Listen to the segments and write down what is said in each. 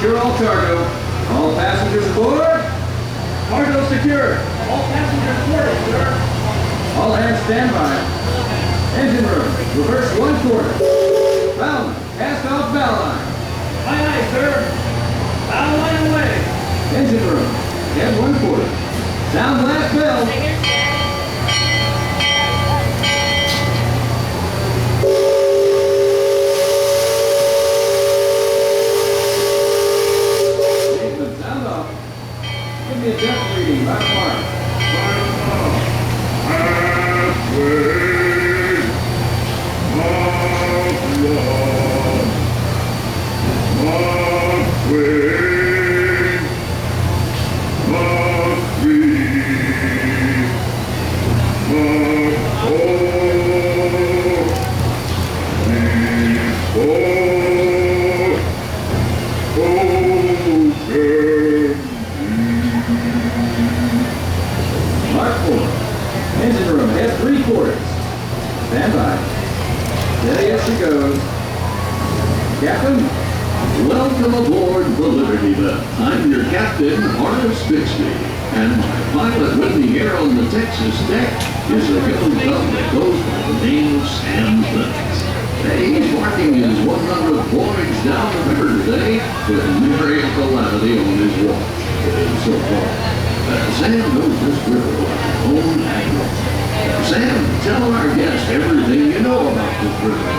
Secure all cargo. All passengers aboard. Cargo secure. All passengers aboard, sir. All hands stand by. Engine room. Reverse 1/4. Bow line. Cast off bow line. Aye, aye, sir. Bow line away. Engine room. Head 1/4. Sound blast bell. Sound off. Give me a depth reading. Right mark. Mark 4. Engine room, head 3/4. Stand by. Steady as she goes. Captain? Welcome aboard the Liberty Bell. I'm your captain, Horace Bixby, and my pilot with me here on the Texas deck is a young fellow that goes by the name of Sam Phillips. He's marking his 100th voyage down the river today with merry calamity on his watch. So far, Sam knows this river like his own backyard. Sam, tell our guests everything you know about this river.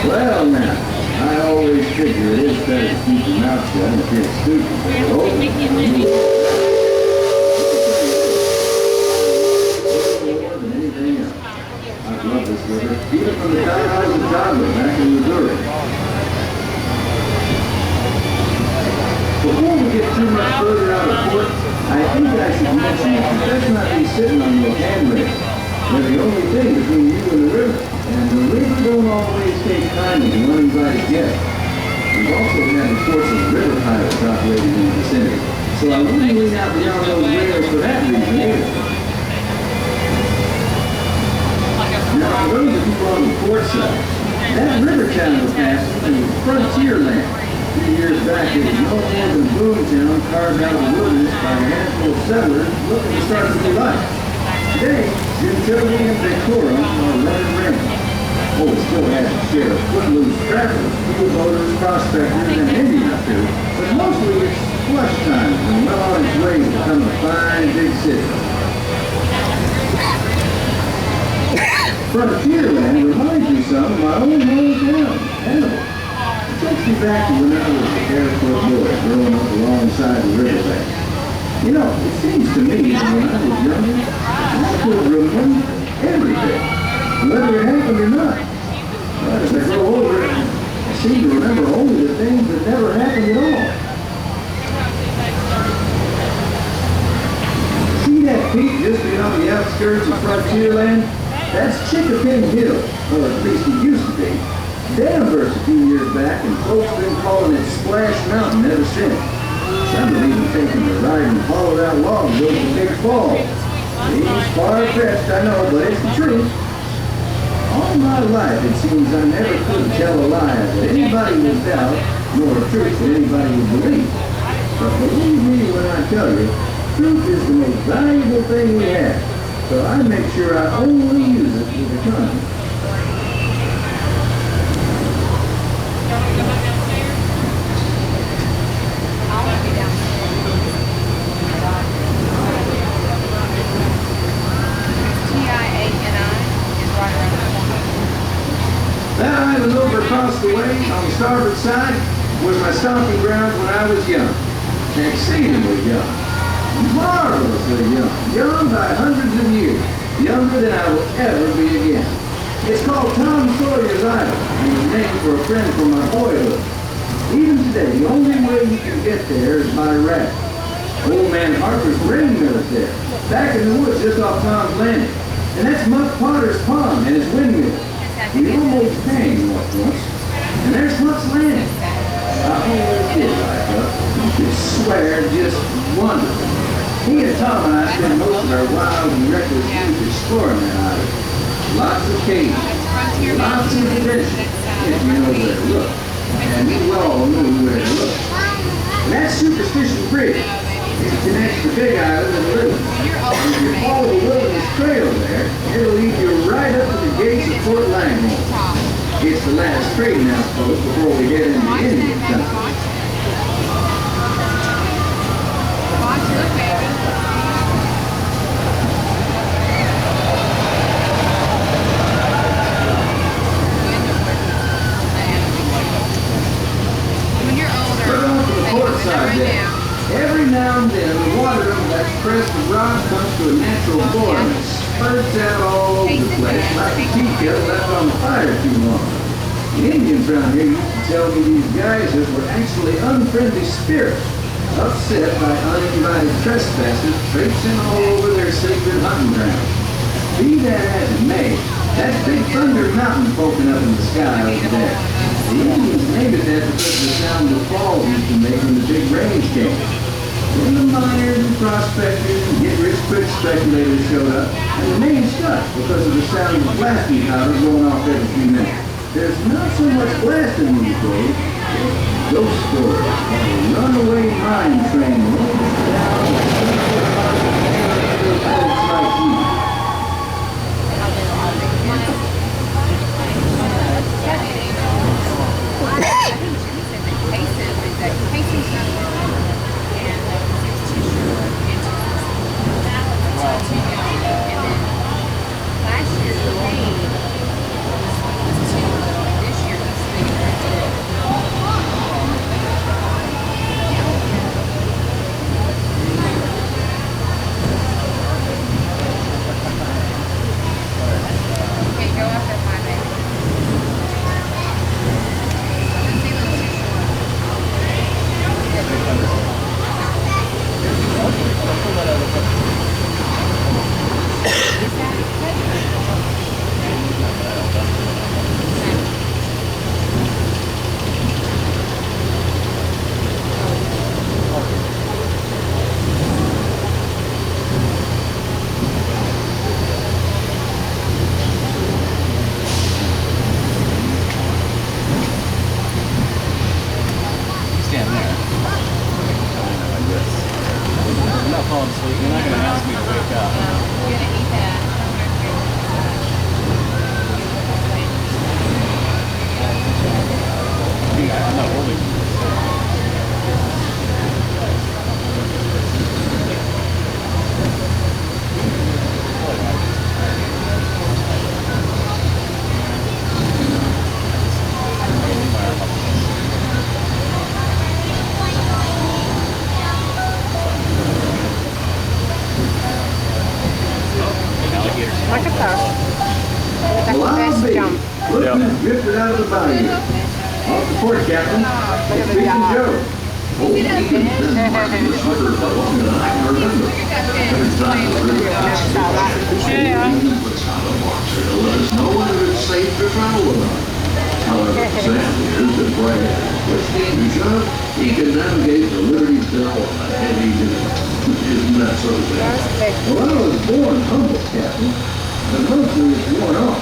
Well, now, I always figure it is better to keep your mouth shut and feel stupid. I love this river, even from the time I was a toddler back in Missouri. Before we get too much further out of port, I think I should mention that let's not be sitting on your handrail. They're the only thing between you and the river, and the river don't always take kindly to uninvited guests. We've also had reports of river pirates operating in the vicinity, so I wouldn't lean out beyond those rails for that reason either. Now, for those of you on the port side, that river town was passed through Frontierland. A few years back, it was no more than Boomtown carved out of the wilderness by a handful of settlers looking to start a new life. Today, Gentilly and Victoria are running rampant. Oh, it still has its share of footloose travelers, school voters, prospectors, and Indian up here, but mostly it's flush time and well on its way to become a fine big city. Frontierland reminds me some of my own hometown, Hannibal. It takes me back to when I was a barefoot boy growing up alongside the riverbank. You know, it seems to me that when I was younger, I could remember everything, whether it happened or not. But as I grow older, I seem to remember only the things that never happened at all. See that peak just beyond the outskirts of Frontierland? That's Chickapin Hill, or at least it used to be. Dam burst a few years back, and folks have been calling it Splash Mountain ever since. Some have even taken the ride and followed out logs over the big fall. Seems far-fetched, I know, but it's the truth. All my life, it seems I never could tell a lie that anybody would doubt, nor a truth that anybody would believe. But believe me when I tell you, truth is the most valuable thing we have. So I make sure I only use it with the time. That island over across the way on the starboard side was my stomping grounds when I was young. Exceedingly young. Marvelously young. Young by hundreds of years. Younger than I will ever be again. It's called Tom Sawyer's Island, and was named for a friend from my boyhood. Even today, the only way you can get there is by raft. Old man Harper's grain mill is there, back in the woods just off Tom's Landing. And that's Muck Potter's pond and his windmill. We almost hanged once. And there's Muck's Landing. I always did like Muck. You could swear just wonderful. He and Tom and I spent most of our wild and reckless youth exploring that island. Lots of caves, lots of adventure, if you know where to look. And we all knew where to look. And that's Superstition Bridge. It connects the Big Island and Little. If you follow the Wilderness Trail there, it'll lead you right up to the gates of Fort Langhorne. It's the last trading outpost before we get into Indian country. Right off to the port side there. Every now and then, the water of that crest of rock comes to a natural boil and spurts out all over the place like a tea kettle left on the fire too long. The Indians around here used to tell me these geysers were actually unfriendly spirits, upset by uninvited trespassers traipsing all over their sacred hunting ground. Be that as it may, that big Thunder Mountain poking up in the sky over there. The Indians named it that because of the sound the falls used to make when the big rains came. Then the miners and prospectors and get-rich-quick speculators showed up, and the name stuck because of the sound of blasting powder going off every few minutes. There's not so much blasting these days, just ghost stories of a runaway mine train rolling down the folks like you. Well, I'll be. Look who's drifted out of the bayou. Off the port, Captain. It's Beacon Joe. Oh, Beacon. The slipper for longer than I can remember. Every time the river passes the puts out a marker to let us know whether it's safe to travel or not. However, Sam here's that Brad, which came to shove, he can navigate the Liberty Bell on a heavy duty. Isn't that so, Sam? Well, I was born humble, Captain, and mostly it's worn off.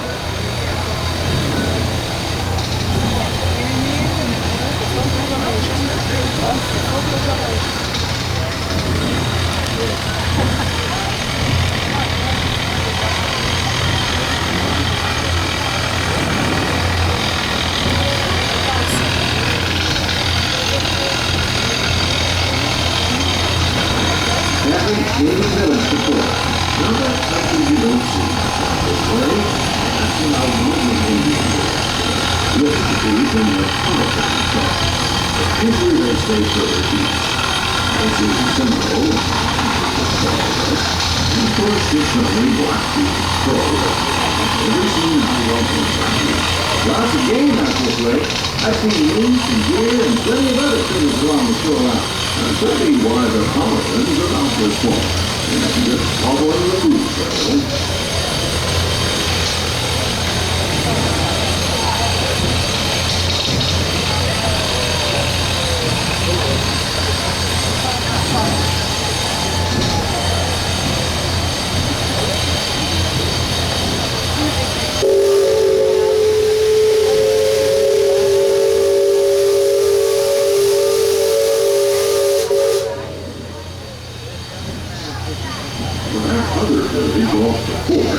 Captain, in the village support. Now that's something you don't see. This way, that's what I want to do. Look at the bees and the politics talk. Usually they stay further east. This is Seminole. And of course, this only Blackfeet Florida. Every seen how welcome it's lots of game out this way. I've seen moose and deer and plenty of other critters along the shoreline. Now, could be why the Hollanders are out this fall. And just following the food trail.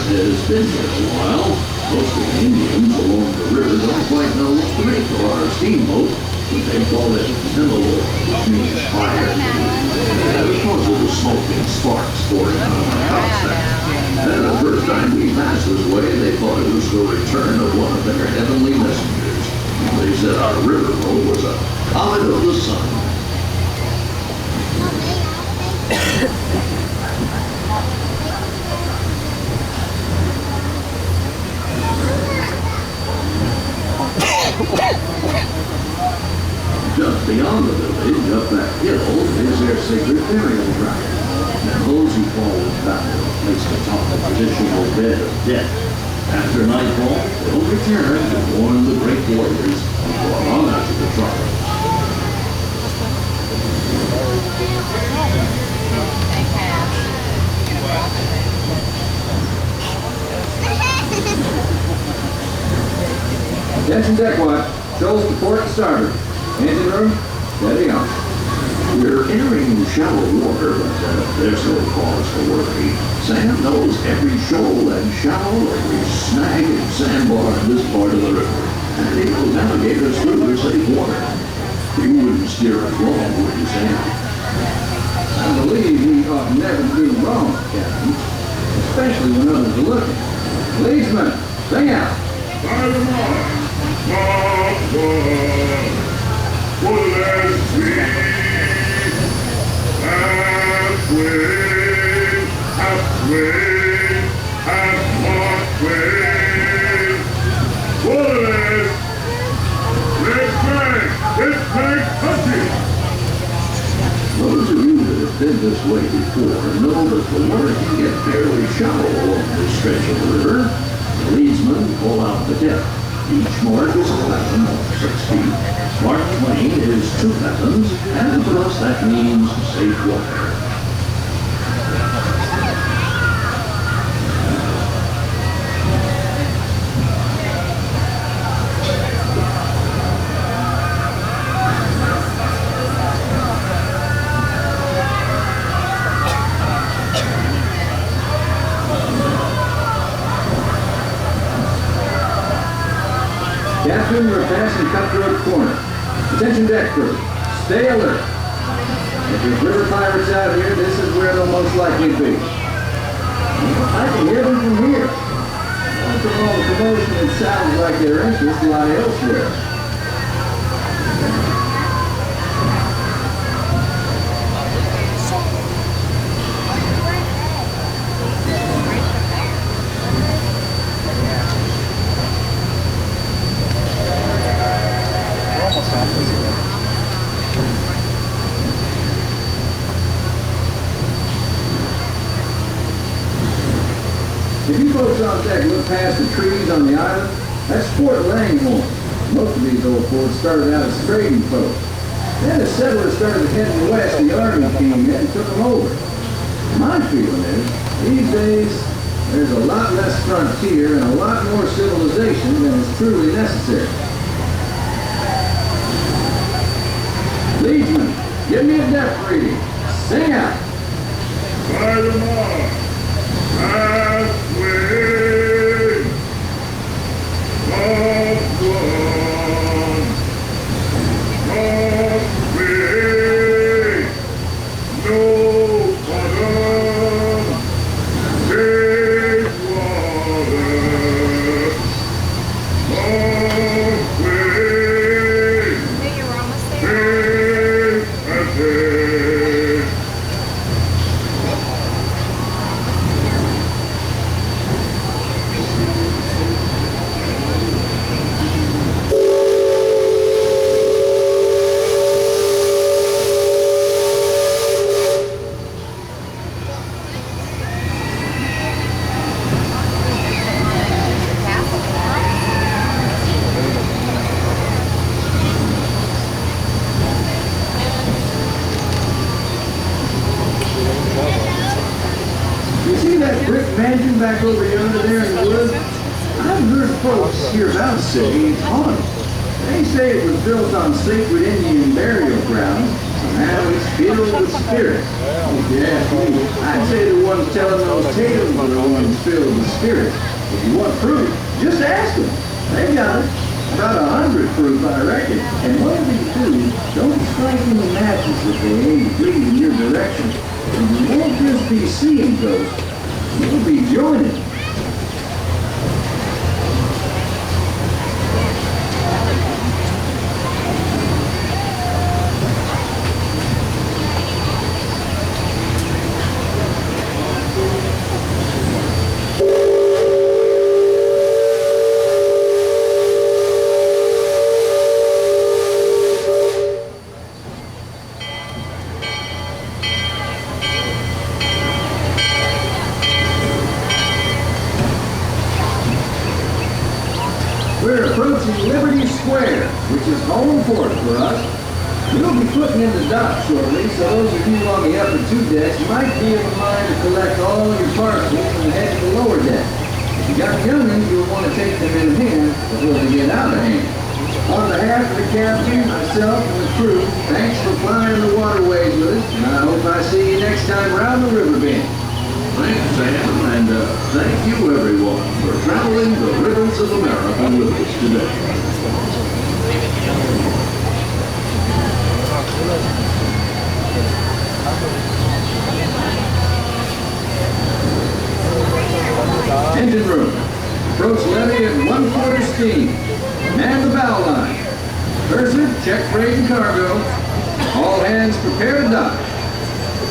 has been here a while. Most of the Indians along the river don't quite know what to make of our steamboat, but they call it Hemalo, which means fire. Because of the smoking sparks pouring out of our house there. And the first time we passed this way, they thought it was the return of one of their heavenly messengers. They said our riverboat was a comet of the sun. Just beyond the village, up that hill, is their sacred burial ground. And those who fall in battle are placed atop the traditional bed of death. After nightfall, they'll return to mourn the great warriors who brought honor to the tribe. Attention deck watch. Shoals to port and starboard. Engine room, steady on. We're entering shallow water, but there's no cause for worry. Sam knows every shoal and shallow, every snag and sandbar in this part of the river, and he will navigate us through the safe water. You wouldn't steer us wrong, would you, Sam? I believe we ought never to do wrong, Captain. Especially when others are looking. Leadsman, sing out. By the mark, halfway, halfway. Waterless, let's make hunting. Those of you that have been this way before know that the water can get fairly shallow along this stretch of the river. The leadsmen pull out the depth. Each mark is 11 or 6 feet. Mark 20 is 2 fathoms, and for us that means safe water. Captain, we're passing Cutthroat Corner. Attention deck crew, stay alert. If there's river pirates out here, this is where they'll most likely be. I can hear them from here. After all the commotion, it sounds like their interests lie elsewhere. If you folks on deck look past the trees on the island, that's Fort Langhorne. Most of these old forts started out as trading posts. Then as settlers started heading west, the army came in and took them over. My feeling is, these days, there's a lot less frontier and a lot more civilization than is truly necessary. Leadsman, give me a depth reading. Sing out. By the mark, halfway, halfway, no bottom, take water, halfway, Hey, you're almost there. take a day. You see that brick mansion back over yonder there in the woods? I've heard folks hereabouts say it's haunted. They say it was built on sacred Indian burial grounds, and Now it's filled with spirits. If you ask me, I'd say the ones telling those tales are the ones filled with spirits. If you want proof, just ask them. They got it. About 100 proof, I reckon. And whatever you do, don't strike any matches if they ain't bleeding in your direction. And you won't just be seeing ghosts, you'll be joining them. We're approaching Liberty Square, which is home port for us. We'll be putting in the dock shortly, so those of you on the upper two decks might be of a mind to collect all your parcels and head to the lower deck. If you got young'uns, you'll want to take them in hand before they get out of hand. On behalf of the captain, myself, and the crew, thanks for flying the waterways with us, and I hope I see you next time around the river bend. Thanks, Sam, and thank you, everyone, for traveling the rivers of America with us today. Engine room. Approach levee at 1/4 steam. Man the bow line. Purser, check freight and cargo. All hands prepare to dock.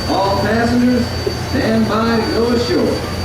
All passengers, stand by to go ashore.